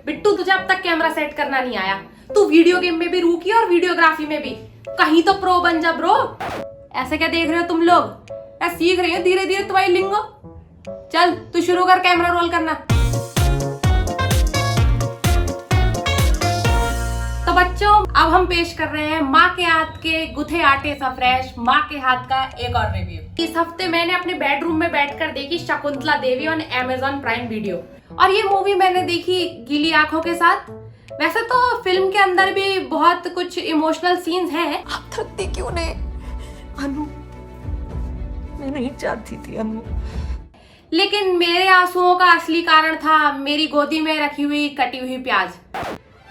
बिट्टू तुझे अब तक कैमरा सेट करना नहीं आया। तू वीडियो गेम में भी रूकी और वीडियोग्राफी में भी। कहीं तो प्रो बन जा ब्रो। ऐसे क्या देख रहे हो तुम लोग? मैं सीख रही हूँ धीरे धीरे तुम्हारी लिंगो। चल तू शुरू कर कैमरा रोल करना। तो बच्चों अब हम पेश कर रहे हैं माँ के हाथ के गुथे आटे सा फ्रेश माँ के हाथ का एक और रिव्यू। इस हफ्ते मैंने अपने बेडरूम में बैठकर देखी Shakuntala Devi on Amazon prime video. और ये मूवी मैंने देखी गीली आंखों के साथ। वैसे तो फिल्म के अंदर भी बहुत कुछ इमोशनल सीन्स हैं। आप थकती क्यों नहीं अनु? मैं नहीं चाहती थी अनु। लेकिन मेरे आंसुओं का असली कारण था मेरी गोदी में रखी हुई कटी हुई प्याज।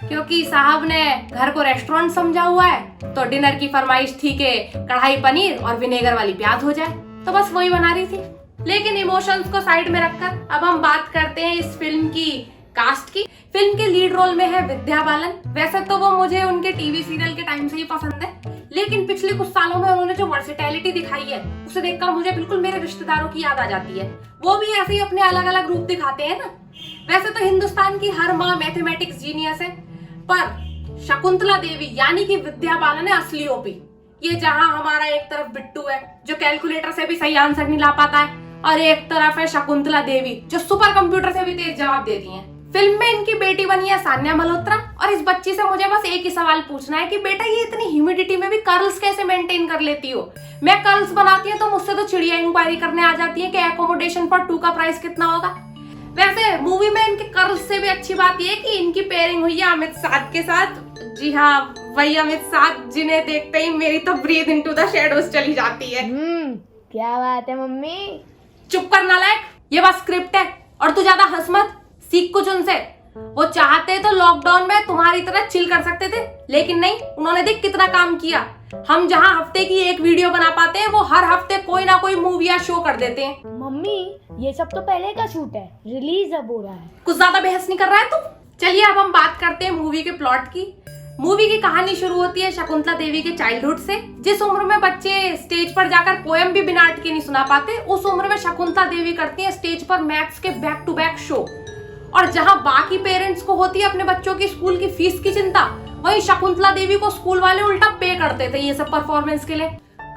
क्योंकि साहब ने घर को रेस्टोरेंट समझा हुआ है तो डिनर की फरमाइश थी कि कढ़ाई पनीर और विनेगर वाली प्याज हो जाए, तो बस वही बना रही थी। लेकिन इमोशंस को साइड में रखकर अब हम बात करते हैं इस फिल्म की कास्ट की। फिल्म के लीड रोल में है विद्या बालन। वैसे तो वो मुझे उनके टीवी सीरियल के टाइम से ही पसंद है, लेकिन पिछले कुछ सालों में उन्होंने जो वर्सेटैलिटी दिखाई है उसे देखकर मुझे बिल्कुल मेरे रिश्तेदारों की याद आ जाती है। वो भी ऐसे ही अपने अलग अलग रूप दिखाते हैं ना। वैसे तो हिंदुस्तान की हर माँ मैथमेटिक्स जीनियस है, पर शकुंतला देवी यानी कि विद्या बालन है असली ओपी। ये जहाँ हमारा एक तरफ बिट्टू है जो कैलकुलेटर से भी सही आंसर नहीं ला पाता है, और एक तरफ है शकुंतला देवी जो सुपर कंप्यूटर से भी तेज जवाब देती हैं। फिल्म में इनकी बेटी बनी है सान्या मल्होत्रा। और इस बच्ची से मुझे बस एक ही सवाल पूछना है कि बेटा ये इतनी ह्यूमिडिटी में भी कर्ल्स कैसे मेंटेन कर लेती हो? मैं कर्ल्स बनाती हूँ तो मुझसे तो चिड़िया इंक्वायरी करने आ जाती है कि एकोमोडेशन फॉर 2 का प्राइस कितना होगा। वैसे मूवी में इनके कर्ल्स से भी अच्छी बात यह कि इनकी पेयरिंग हुई है अमित साध के साथ। जी हाँ, वही अमित साध जिन्हें देखते ही मेरी तो ब्रीथ इनटू द शैडोज चली जाती है। क्या बात है मम्मी? चुप कर नालायक, ये बस स्क्रिप्ट है और तू ज्यादा हंस मत, सीख कुछ उनसे। वो चाहते तो लॉकडाउन में तुम्हारी तरह चिल कर सकते थे, लेकिन नहीं, उन्होंने देख कितना काम किया। हम जहां हफ्ते की एक वीडियो बना पाते हैं वो हर हफ्ते कोई ना कोई मूवी या शो कर देते हैं। मम्मी ये सब तो पहले का शूट है, रिलीज अब हो रहा है। कुछ ज्यादा बहस नहीं कर रहा है तू? चलिए अब हम बात करते हैं मूवी के प्लॉट की। मूवी की कहानी शुरू होती है शकुंतला देवी के चाइल्डहुड से। जिस उम्र में बच्चे स्टेज पर जाकर पोएम भी बिना अटके नहीं सुना पाते, उस उम्र में शकुंतला देवी करती है स्टेज पर मैथ्स के बैक टू बैक शो। और जहां बाकी पेरेंट्स को होती है अपने बच्चों की स्कूल की फीस की चिंता, वहीं शकुंतला देवी को स्कूल वाले उल्टा पे करते थे ये सब परफॉर्मेंस के लिए।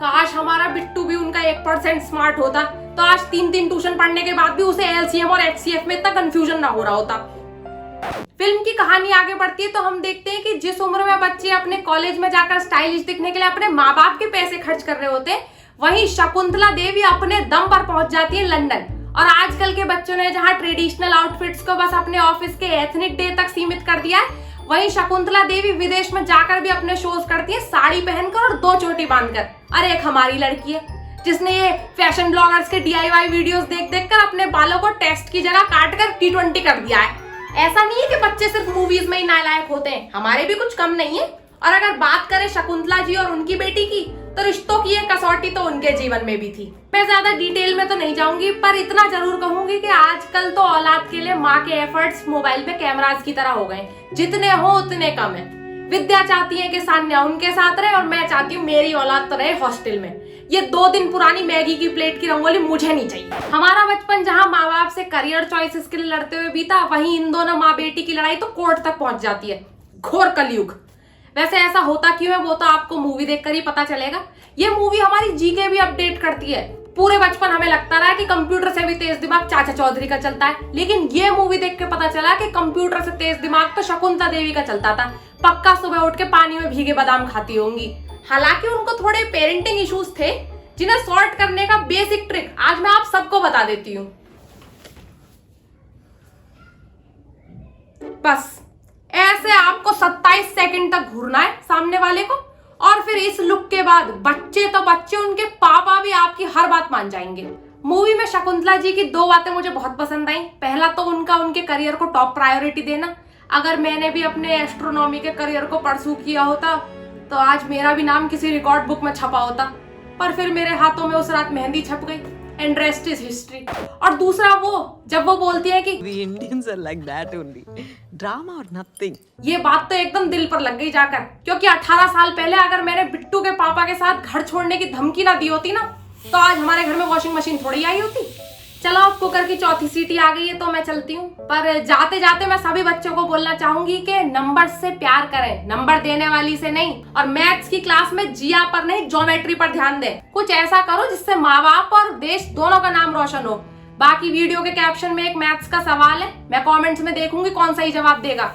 काश हमारा बिट्टू भी उनका 1% स्मार्ट होता तो आज 3 ट्यूशन पढ़ने के बाद भी उसे LCM और HCF में इतना कंफ्यूजन ना हो रहा होता। फिल्म की कहानी आगे बढ़ती है तो हम देखते हैं कि जिस उम्र में बच्चे अपने कॉलेज में जाकर स्टाइलिश दिखने के लिए अपने माँ बाप के पैसे खर्च कर रहे होते हैं, वहीं शकुंतला देवी अपने दम पर पहुंच जाती है लंदन। और आजकल के बच्चों ने जहां ट्रेडिशनल आउटफिट्स को बस अपने ऑफिस के एथनिक डे तक सीमित कर दिया है, वहीं शकुंतला देवी विदेश में जाकर भी अपने शोज करती है साड़ी पहनकर और 2 चोटी बांधकर। अरे एक हमारी लड़की है जिसने ये फैशन ब्लॉगर्स के DIY वीडियोस देख देख कर अपने बालों को टेस्ट की जगह काटकर T20 कर दिया है। ऐसा नहीं है कि बच्चे सिर्फ मूवीज में ही नालायक होते हैं, हमारे भी कुछ कम नहीं है। और अगर बात करें शकुंतला जी और उनकी बेटी की, तो रिश्तों की एक कसौटी तो उनके जीवन में भी थी। मैं ज्यादा डिटेल में तो नहीं जाऊंगी, पर इतना जरूर कहूंगी कि आजकल तो औलाद के लिए माँ के एफर्ट्स मोबाइल पे कैमरास की तरह हो गए, जितने हो उतने कम है। विद्या चाहती है कि सान्या उनके साथ रहे और मैं चाहती हूँ मेरी औलाद तो रहे हॉस्टल में। ये 2 दिन पुरानी मैगी की प्लेट की रंगोली मुझे नहीं चाहिए। हमारा बचपन जहाँ माँ बाप से करियर चॉइसेस के लिए लड़ते हुए बीता, वहीं इन दोनों माँ बेटी की लड़ाई तो कोर्ट तक पहुंच जाती है। घोर कलयुग। वैसे ऐसा होता क्यों है वो तो आपको मूवी देखकर ही पता चलेगा। ये मूवी हमारी जीके भी अपडेट करती है। पूरे बचपन हमें लगता रहा कि कंप्यूटर से भी तेज दिमाग चाचा चौधरी का चलता है, लेकिन ये मूवी देख के पता चला कि कंप्यूटर से तेज दिमाग तो शकुंतला देवी का चलता था। पक्का सुबह उठ के पानी में भीगे बादाम खाती होंगी। हालांकि उनको थोड़े पेरेंटिंग इश्यूज थे जिन्हें सॉर्ट करने का बेसिक ट्रिक आज मैं आप सबको बता देती हूँ। बस ऐसे आपको 27 सेकंड तक घूरना है सामने वाले को, और फिर इस लुक के बाद बच्चे तो बच्चे, उनके पापा भी आपकी हर बात मान जाएंगे। मूवी में शकुंतला जी की 2 बातें मुझे बहुत पसंद आई। पहला तो उनका उनके करियर को टॉप प्रायोरिटी देना। अगर मैंने भी अपने एस्ट्रोनॉमी के करियर को परसू किया होता तो आज मेरा भी नाम किसी रिकॉर्ड बुक में छपा होता, पर फिर मेरे हाथों में उस रात मेहंदी छप गई। And rest is history. और दूसरा वो जब वो बोलती है कि We Indians are like that only. Drama or nothing. ये बात तो एकदम दिल पर लग गई जाकर, क्योंकि 18 साल पहले अगर मैंने बिट्टू के पापा के साथ घर छोड़ने की धमकी ना दी होती ना, तो आज हमारे घर में वॉशिंग मशीन थोड़ी आई होती। चलो अब कुकर की चौथी सीटी आ गई है तो मैं चलती हूँ, पर जाते जाते मैं सभी बच्चों को बोलना चाहूंगी कि नंबर से प्यार करें, नंबर देने वाली से नहीं। और मैथ्स की क्लास में जिया पर नहीं ज्योमेट्री पर ध्यान दें। कुछ ऐसा करो जिससे माँ बाप और देश दोनों का नाम रोशन हो। बाकी वीडियो के कैप्शन में एक मैथ्स का सवाल है, मैं कमेंट्स में देखूंगी कौन सही जवाब देगा।